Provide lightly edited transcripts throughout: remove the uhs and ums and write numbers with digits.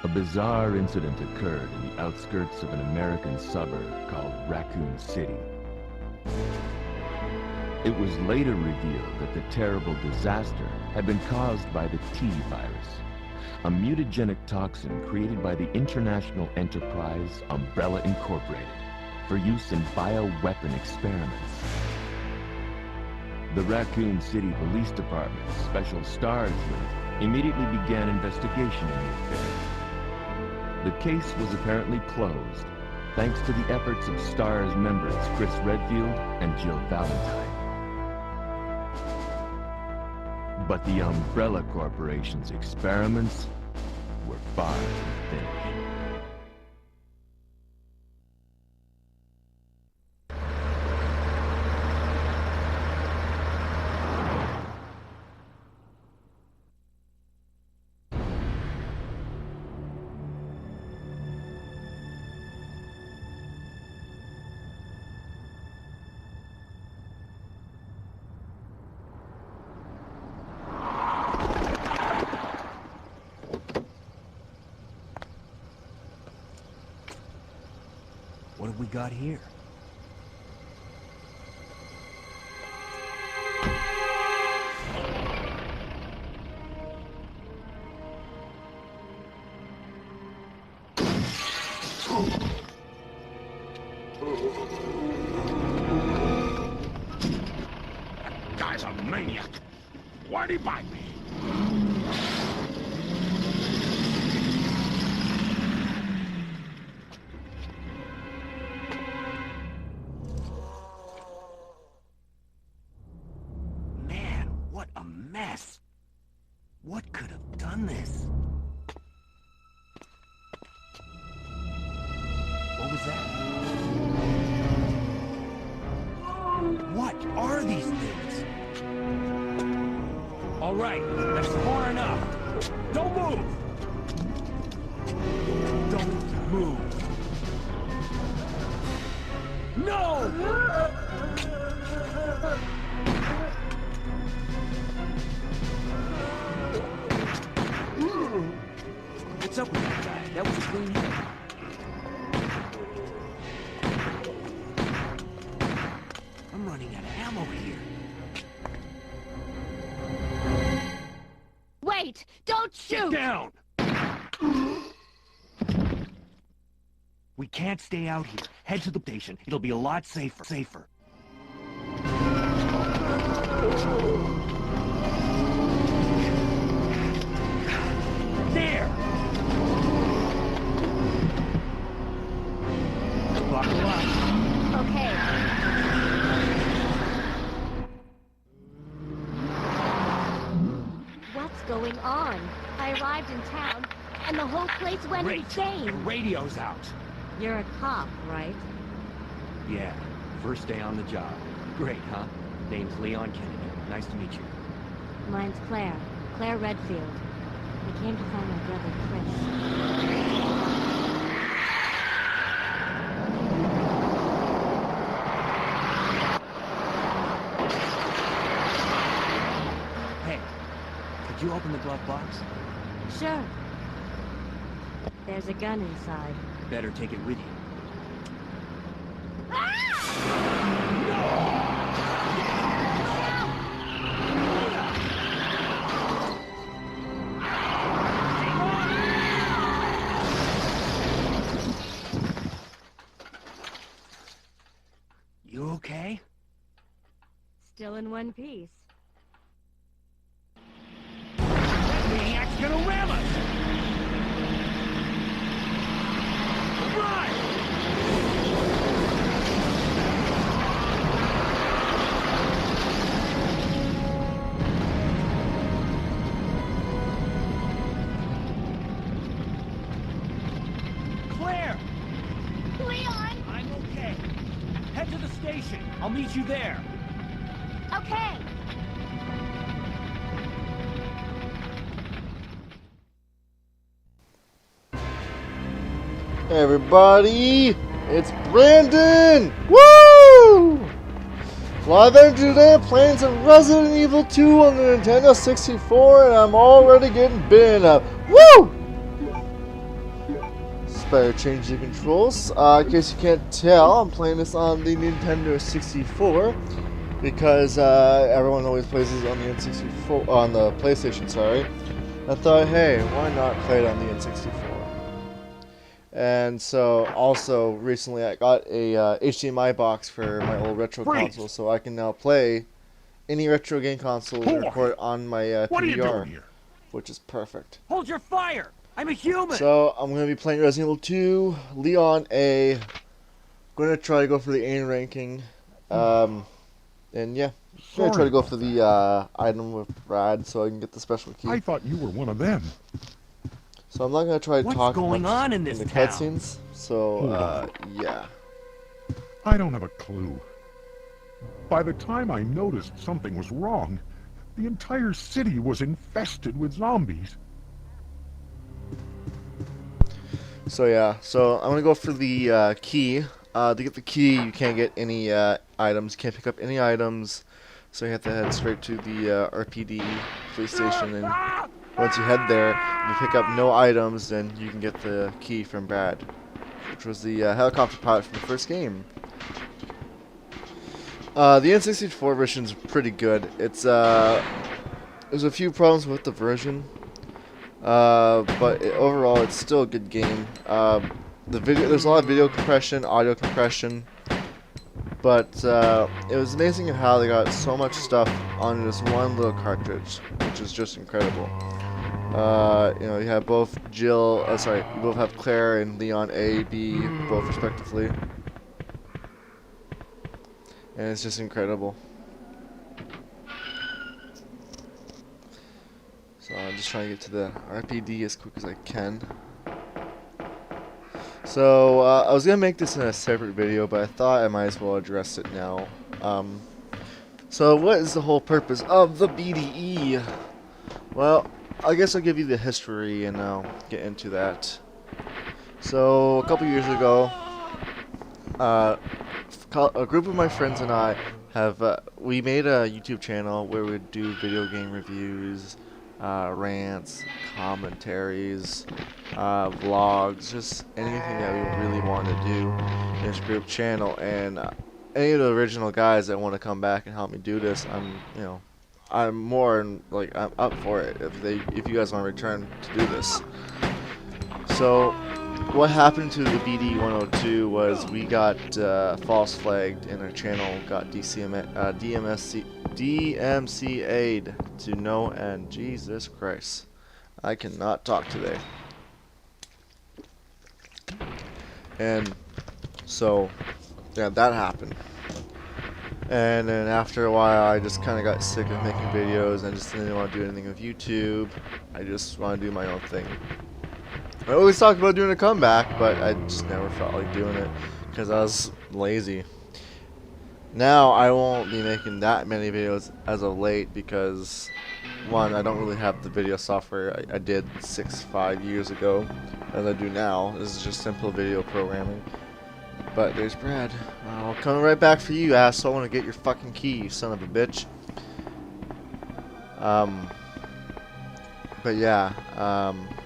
A bizarre incident occurred in the outskirts of an American suburb called Raccoon City. It was later revealed that the terrible disaster had been caused by the T virus, a mutagenic toxin created by the international enterprise Umbrella Incorporated for use in bioweapon experiments. The Raccoon City Police Department's Special Stars Unit immediately began investigation in the affair. The case was apparently closed, thanks to the efforts of STARS members Chris Redfield and Jill Valentine. But the Umbrella Corporation's experiments were far from finished. What have we got here? That guy's a maniac. Why'd he bite me? What a mess! What could have done this? What was that? What are these things? All right, that's far enough. Don't move! Don't move! No! What's up with that guy? That was a clean hit. I'm running out of ammo here. Wait! Don't shoot! Get down! We can't stay out here. Head to the station. It'll be a lot safer. There! Buckle up. Okay. What's going on? I arrived in town, and the whole place went Great. insane. The radio's out. You're a cop, right? Yeah, first day on the job. Great, huh? Name's Leon Kennedy. Nice to meet you. Mine's Claire. Claire Redfield. I came to find my brother, Chris. Hey, could you open the glove box? Sure. There's a gun inside. Better take it with you. You okay? Still in one piece. That maniac's gonna ram us! Run! Claire! Leon! I'm okay. Head to the station. I'll meet you there. Okay! Hey everybody, it's Brandon! Woo! Live entry today playing some Resident Evil 2 on the Nintendo 64 and I'm already getting bitten up. Woo! better change the controls. In case you can't tell, I'm playing this on the Nintendo 64 because everyone always plays this on the N64, on the PlayStation. Sorry. I thought, hey, why not play it on the N64? And so, also recently, I got a HDMI box for my old retro console, so I can now play any retro game console and record on my What are you doing PVR, here? which is perfect. Hold your fire! I'm a human! So I'm going to be playing Resident Evil 2, Leon A. Going to try to go for the A ranking. And yeah, I'm going to try to go for the item with Brad so I can get the special key. I thought you were one of them. So I'm not going to try to What's talk going much on in in this the town? cutscenes. So, yeah. I don't have a clue. By the time I noticed something was wrong, the entire city was infested with zombies. So yeah, so I'm gonna go for the key. To get the key, you can't get any items. You can't pick up any items. So you have to head straight to the RPD police station, and once you head there, if you pick up no items, then you can get the key from Brad, which was the helicopter pilot from the first game. The N64 version is pretty good. It's there's a few problems with the version. But overall, it's still a good game. There's a lot of video compression, audio compression, but it was amazing how they got so much stuff on this one little cartridge, which is just incredible. You know, you have both you both have Claire and Leon A, B, both respectively, and it's just incredible. So I'm just trying to get to the RPD as quick as I can. So I was gonna make this in a separate video, but I thought I might as well address it now. So what is the whole purpose of the BDE? Well, I guess I'll give you the history and I'll get into that. So a couple years ago, a group of my friends and I we made a YouTube channel where we'd do video game reviews, rants, commentaries, vlogs, just anything that we really want to do in this group channel. And any of the original guys that want to come back and help me do this, I'm more like I'm up for it if you guys want to return to do this. So what happened to the BD102 was we got false flagged and our channel got DMCA'd to no end. Jesus Christ. I cannot talk today. And so, yeah, that happened. And then after a while, I just kind of got sick of making videos. I just didn't want to do anything with YouTube. I just want to do my own thing. I always talked about doing a comeback, but I just never felt like doing it because I was lazy. Now I won't be making that many videos as of late because, one, I don't really have the video software I did 5 years ago as I do now. This is just simple video programming. But there's Brad. I'll come right back for you, asshole. I want to get your fucking key, you son of a bitch. But yeah,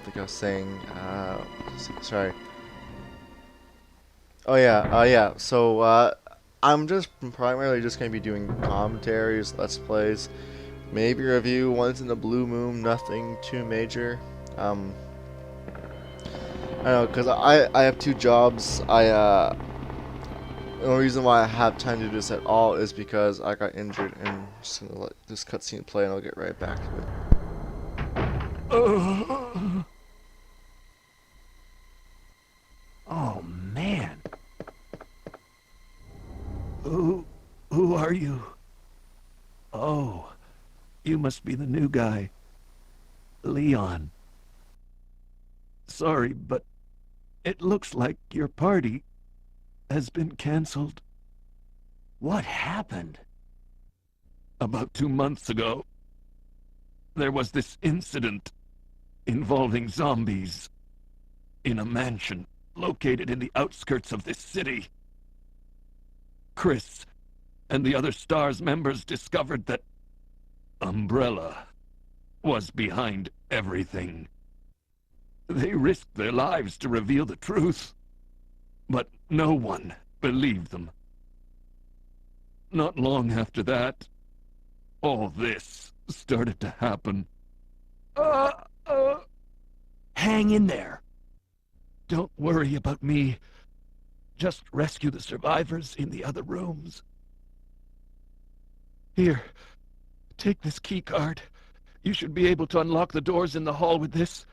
like I was saying, sorry. Oh yeah, yeah. So I'm just primarily just gonna be doing commentaries, let's plays, maybe a review once in a blue moon. Nothing too major. I don't know, cause I have 2 jobs. The only reason why I have time to do this at all is because I got injured, and I'm just gonna let this cutscene play, and I'll get right back to it. Oh, man. Who are you? Oh, you must be the new guy. Leon. Sorry, but it looks like your party has been canceled. What happened? About 2 months ago, there was this incident involving zombies in a mansion located in the outskirts of this city. Chris and the other STARS members discovered that Umbrella was behind everything. They risked their lives to reveal the truth, but no one believed them. Not long after that, all this started to happen. Hang in there. Don't worry about me. Just rescue the survivors in the other rooms. Here, take this key card. You should be able to unlock the doors in the hall with this.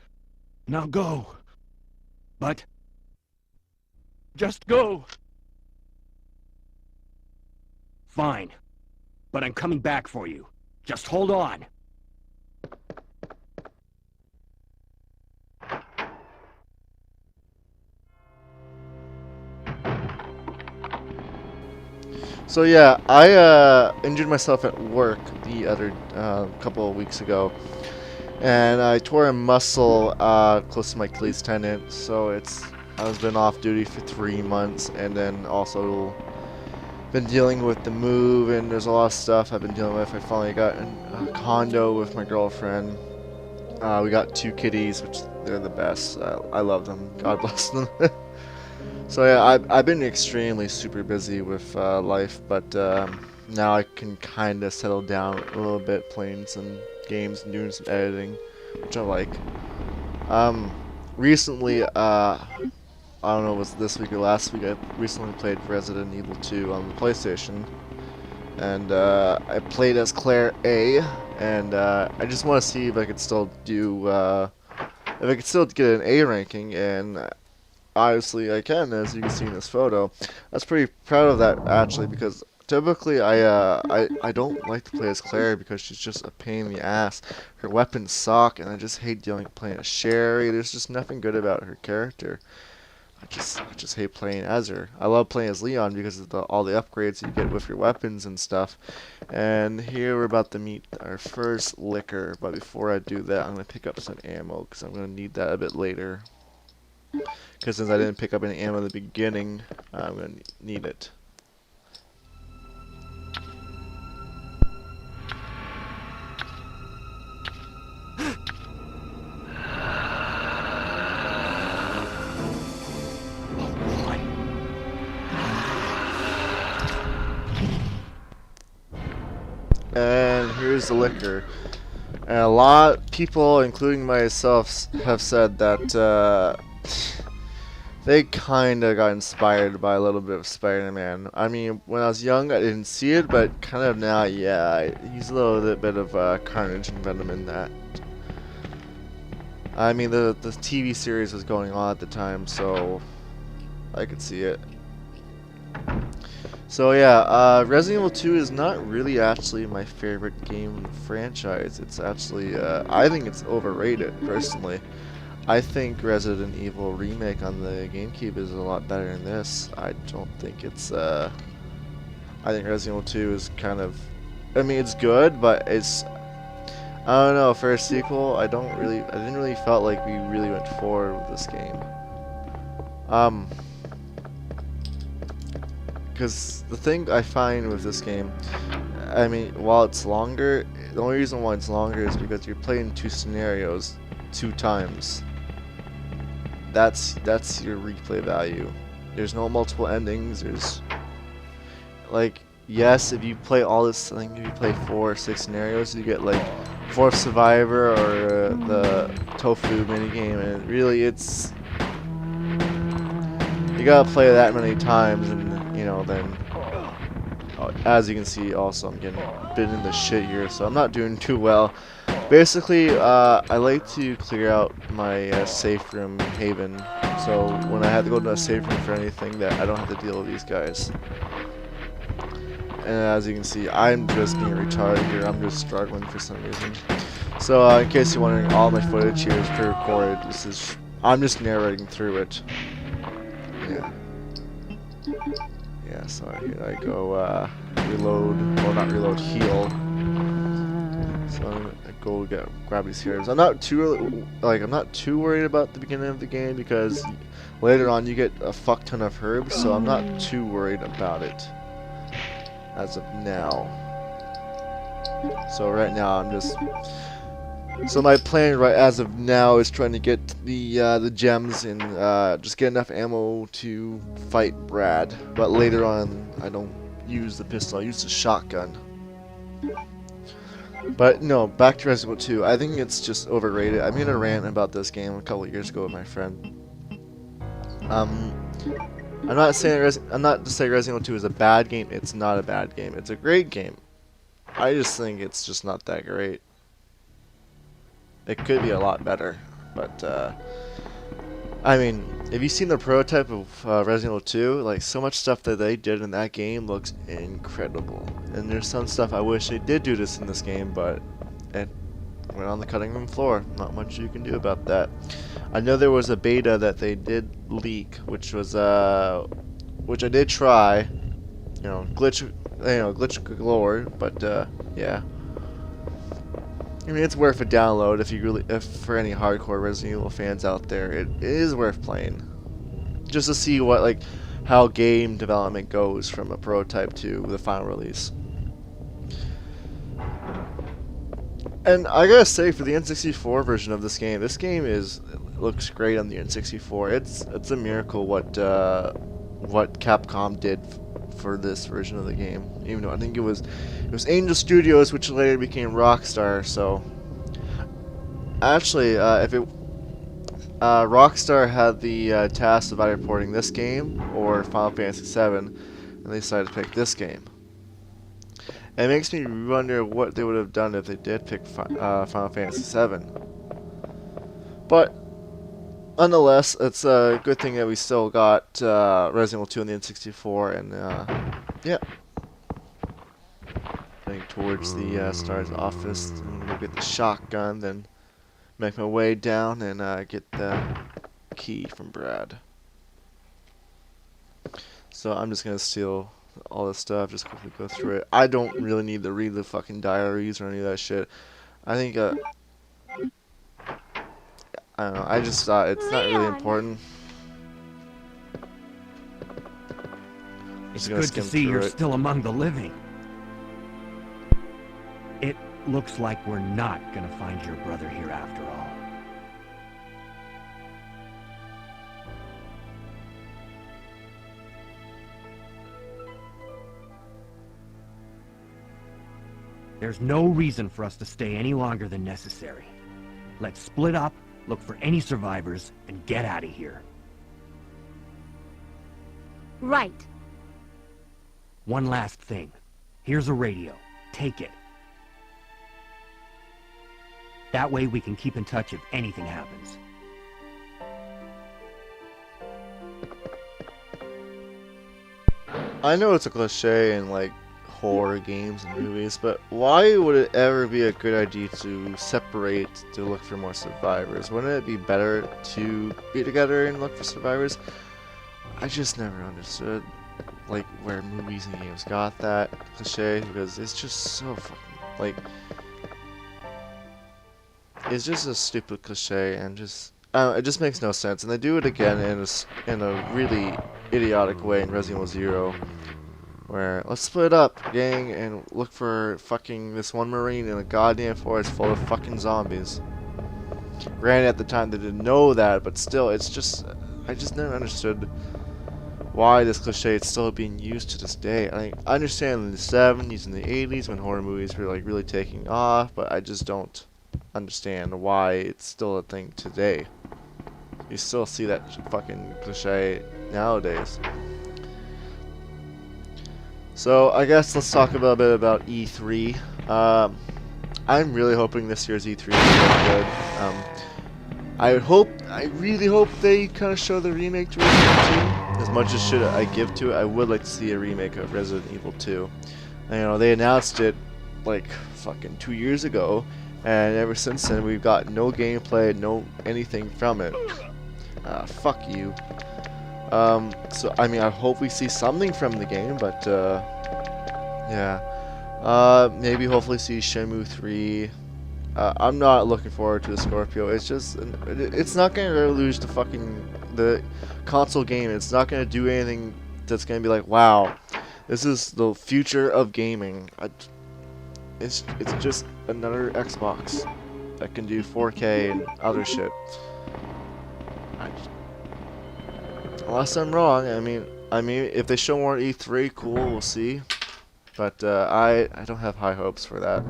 Now go. But just go. Fine. But I'm coming back for you. Just hold on. So yeah, I injured myself at work the other couple of weeks ago, and I tore a muscle close to my Achilles tendon. So I was been off duty for 3 months, and then also been dealing with the move, and there's a lot of stuff I've been dealing with. I finally got a condo with my girlfriend. We got 2 kitties, which they're the best. I love them. God bless them. So yeah, I've been extremely super busy with life, but now I can kind of settle down a little bit, playing some games and doing some editing, which I like. Recently, I don't know if it was this week or last week, I recently played Resident Evil 2 on the PlayStation, and I played as Claire A, and I just want to see if I could still do, if I could still get an A ranking, and obviously I can, as you can see in this photo. I was pretty proud of that, actually, because typically I don't like to play as Claire because she's just a pain in the ass. Her weapons suck, and I just hate playing as Sherry. There's just nothing good about her character. I just hate playing as her. I love playing as Leon because of all the upgrades you get with your weapons and stuff. And here we're about to meet our first licker, but before I do that, I'm going to pick up some ammo because I'm going to need that a bit later. Because since I didn't pick up any ammo in the beginning, I'm going to need it. And here's the liquor. And a lot of people, including myself, have said that they kind of got inspired by a little bit of Spider-Man. I mean, when I was young, I didn't see it, but kind of now, yeah, he's a little bit of carnage and venom in that. I mean, the TV series was going on at the time, so I could see it. So yeah, Resident Evil 2 is not really actually my favorite game in the franchise. It's actually, I think it's overrated, personally. I think Resident Evil Remake on the GameCube is a lot better than this. I don't think it's, I think Resident Evil 2 is kind of, I mean, it's good, but it's, I don't know, for a sequel, I didn't really felt like we really went forward with this game. Because the thing I find with this game, I mean, while it's longer, the only reason why it's longer is because you're playing 2 scenarios 2 times. That's your replay value. There's no multiple endings. There's, like, yes, if you play all this thing, if you play 4 or 6 scenarios, you get like Fourth Survivor or the Tofu minigame, and really it's, you gotta play that many times, and you know, then as you can see, also I'm getting bitten in the shit here, so I'm not doing too well. Basically, I like to clear out my safe room haven, so when I have to go to a safe room for anything, that I don't have to deal with these guys. And as you can see, I'm just being retarded here. I'm just struggling for some reason. So in case you're wondering, all my footage here is pre-recorded. I'm just narrating through it. Yeah. Yeah, so here I go, reload, well not reload, heal. So I'm gonna go grab these heroes. I'm not too worried about the beginning of the game because later on you get a fuck ton of herbs, so I'm not too worried about it as of now. So right now I'm just So my plan right as of now is trying to get the gems and just get enough ammo to fight Brad. But later on, I don't use the pistol. I use the shotgun. But no, back to Resident Evil 2. I think it's just overrated. I made a rant about this game a couple of years ago with my friend. I'm not saying Resident Evil 2 is a bad game. It's not a bad game. It's a great game. I just think it's just not that great. It could be a lot better, but I mean, have you seen the prototype of Resident Evil 2? Like, so much stuff that they did in that game looks incredible. And there's some stuff I wish they did do this in this game, but it went on the cutting room floor. Not much you can do about that. I know there was a beta that they did leak, which was which I did try. Glitch galore, but yeah. I mean, it's worth a download if for any hardcore Resident Evil fans out there, it is worth playing. Just to see how game development goes from a prototype to the final release. And I gotta say, for the N64 version of this game looks great on the N64. It's a miracle what Capcom did for this version of the game. Even though I think it was Angel Studios, which later became Rockstar. So actually, Rockstar had the task of either porting this game or Final Fantasy VII, and they decided to pick this game. And it makes me wonder what they would have done if they did pick Final Fantasy VII. But nonetheless, it's a good thing that we still got Resident Evil 2 on the N64, and yeah. Heading towards the STAR's office, I'm gonna go get the shotgun, then make my way down and get the key from Brad. So I'm just gonna steal all this stuff, just quickly go through it. I don't really need to read the fucking diaries or any of that shit. I think I don't know, I just thought it's not really important. It's good to see you're still among the living. It looks like we're not gonna find your brother here after all. There's no reason for us to stay any longer than necessary. Let's split up, look for any survivors, and get out of here. Right. One last thing. Here's a radio. Take it. That way we can keep in touch if anything happens. I know it's a cliche in horror games and movies, but why would it ever be a good idea to separate to look for more survivors? Wouldn't it be better to be together and look for survivors? I just never understood where movies and games got that cliche, because it's just so fucking it's just a stupid cliche, and it just makes no sense. And they do it again in a really idiotic way in Resident Evil 0, where let's split up, gang, and look for fucking this one marine in a goddamn forest full of fucking zombies. Granted, at the time they didn't know that, but still, I just never understood why this cliche is still being used to this day. I understand in the 70s and the 80s when horror movies were really taking off, but I just don't understand why it's still a thing today. You still see that fucking cliche nowadays. So I guess let's talk a bit about E3. I'm really hoping this year's E3 is really good. I really hope they kind of show the remake to Resident Evil 2. As much as shit I give to it, I would like to see a remake of Resident Evil 2. And, they announced it fucking 2 years ago, and ever since then we've got no gameplay, no anything from it. Fuck you. So I mean, I hope we see something from the game, but yeah. Maybe hopefully see Shenmue 3. I'm not looking forward to the Scorpio. It's just, it's not gonna revolutionize the console game. It's not gonna do anything that's gonna be wow, this is the future of gaming. It's just another Xbox. that can do 4K and other shit. Unless I'm wrong, I mean, if they show more E3, cool, we'll see. But I don't have high hopes for that.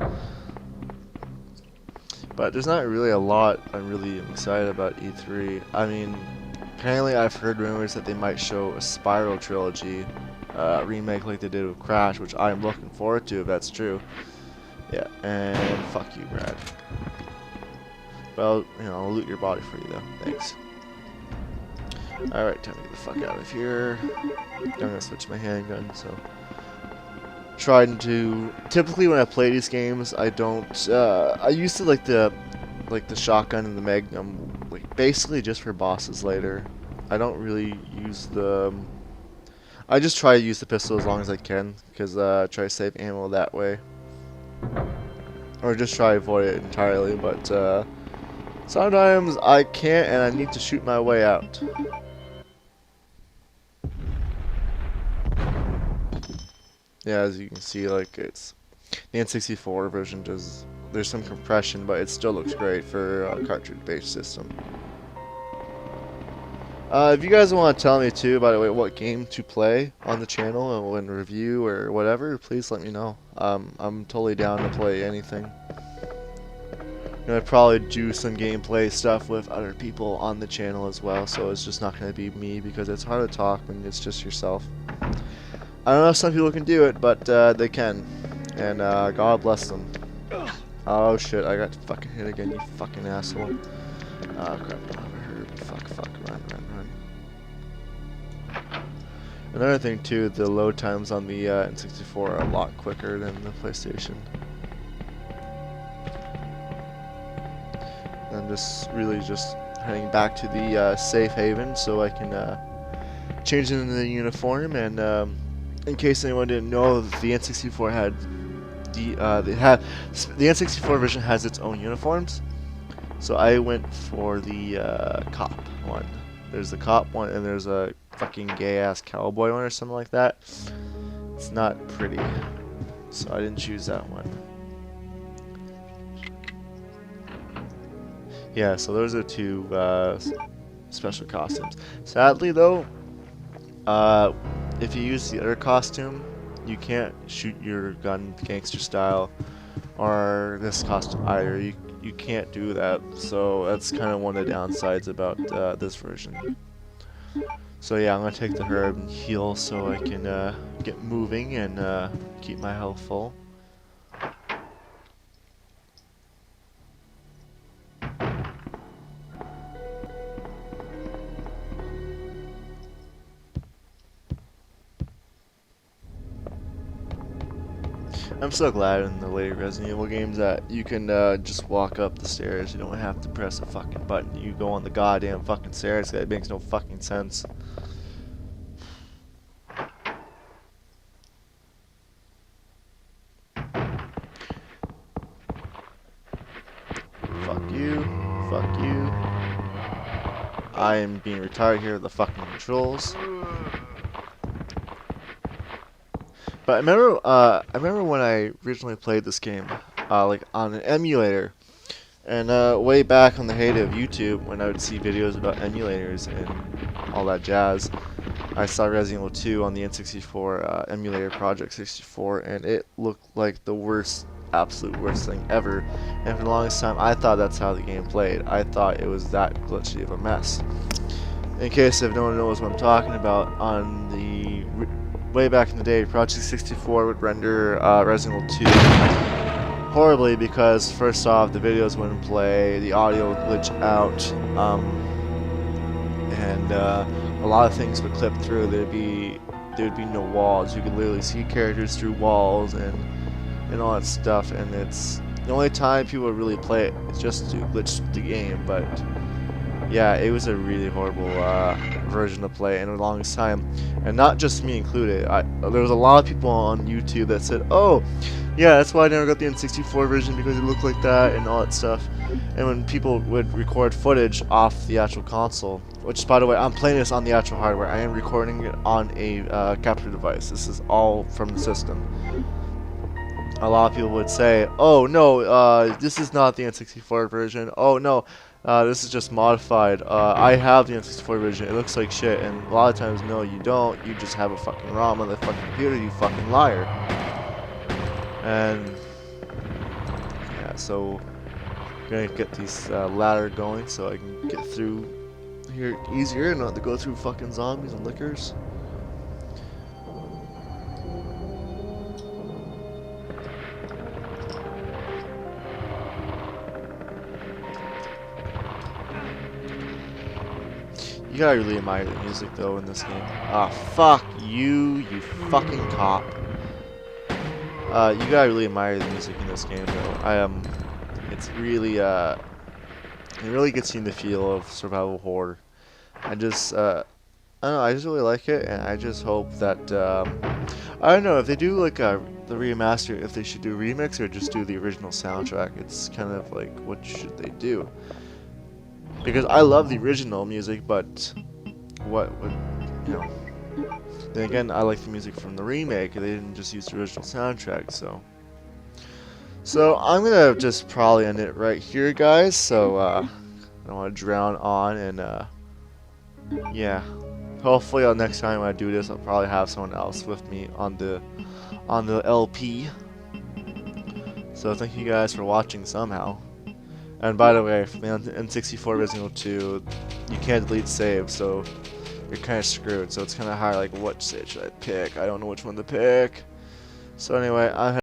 But there's not really a lot I'm really excited about E3. I mean, apparently I've heard rumors that they might show a Spiral trilogy remake like they did with Crash, which I'm looking forward to if that's true. Yeah, and fuck you, Brad. Well, you know, I'll loot your body for you though. Thanks. Alright, time to get the fuck out of here. I'm gonna switch my handgun, so. Typically when I play these games, I don't, I used to like the shotgun and the Magnum, like, basically just for bosses later. I don't really use I just try to use the pistol as long as I can, because try to save ammo that way. Or just try to avoid it entirely, but sometimes I can't and I need to shoot my way out. Yeah, as you can see, like, it's the N64 version there's some compression, but it still looks great for a cartridge-based system. If you guys want to tell me too, by the way, what game to play on the channel and review or whatever, please let me know. I'm totally down to play anything. You know, I'd probably do some gameplay stuff with other people on the channel as well, so it's just not going to be me because it's hard to talk when it's just yourself. I don't know if some people can do it, but they can. And God bless them. Oh shit, I got fucking hit again, you fucking asshole. Oh crap, I heard. Fuck, run. Another thing too, the load times on the N64 are a lot quicker than the PlayStation. I'm just heading back to the safe haven so I can change into the uniform. And in case anyone didn't know, the N64 had the N64 version has its own uniforms. So I went for the cop one. There's the cop one, and there's a fucking gay-ass cowboy one or something like that. It's not pretty, so I didn't choose that one. Yeah, so those are two special costumes. Sadly, though, if you use the other costume, you can't shoot your gun gangster style, or this costume either. You can't do that, so that's kind of one of the downsides about this version. So yeah, I'm gonna take the herb and heal so I can get moving and keep my health full. I'm so glad in the later Resident Evil games that you can just walk up the stairs. You don't have to press a fucking button. You go on the goddamn fucking stairs. That makes no fucking sense. Fuck you. Fuck you. I am being retired here with the fucking controls. But I remember when I originally played this game, like on an emulator, and way back on the heyday of YouTube, when I would see videos about emulators and all that jazz, I saw Resident Evil 2 on the N64 emulator Project 64, and it looked like the worst, absolute worst thing ever. And for the longest time, I thought that's how the game played. I thought it was that glitchy of a mess. In case if no one knows what I'm talking about, on the way back in the day, Project 64 would render Resident Evil 2 horribly because, first off, the videos wouldn't play, the audio would glitch out, and a lot of things would clip through. There would be no walls. You could literally see characters through walls and all that stuff. And it's the only time people would really play it is just to glitch the game. But yeah, it was a really horrible version to play in the longest time, and not just me included. There was a lot of people on YouTube that said, "Oh, yeah, that's why I never got the N64 version, because it looked like that and all that stuff." And when people would record footage off the actual console, which, by the way, I'm playing this on the actual hardware. I am recording it on a capture device. This is all from the system. a lot of people would say, oh no, this is not the N64 version. Oh no, this is just modified. I have the N64 version. It looks like shit. And a lot of times, no, you don't. You just have a fucking ROM on the fucking computer, you fucking liar. And yeah, so I'm gonna get these ladder going so I can get through here easier and not to go through fucking zombies and lickers. You gotta really admire the music though in this game. Ah, fuck you, you fucking cop. You gotta really admire the music in this game though. It's really, it really gets you in the feel of survival horror. I don't know, I just really like it, and I just hope that, I don't know, if they do like the remaster, if they should do a remix or just do the original soundtrack. It's kind of like, what should they do? Because I love the original music, but what would, you know, then again, I like the music from the remake. They didn't just use the original soundtrack, so I'm gonna just probably end it right here, guys. So I don't want to drown on, and yeah, hopefully next time I do this, I'll probably have someone else with me on the LP. So thank you guys for watching somehow. And by the way, for the N64 Resident Evil 2, you can't delete save, so you're kind of screwed. So it's kind of hard, like, what save should I pick? I don't know which one to pick. So anyway,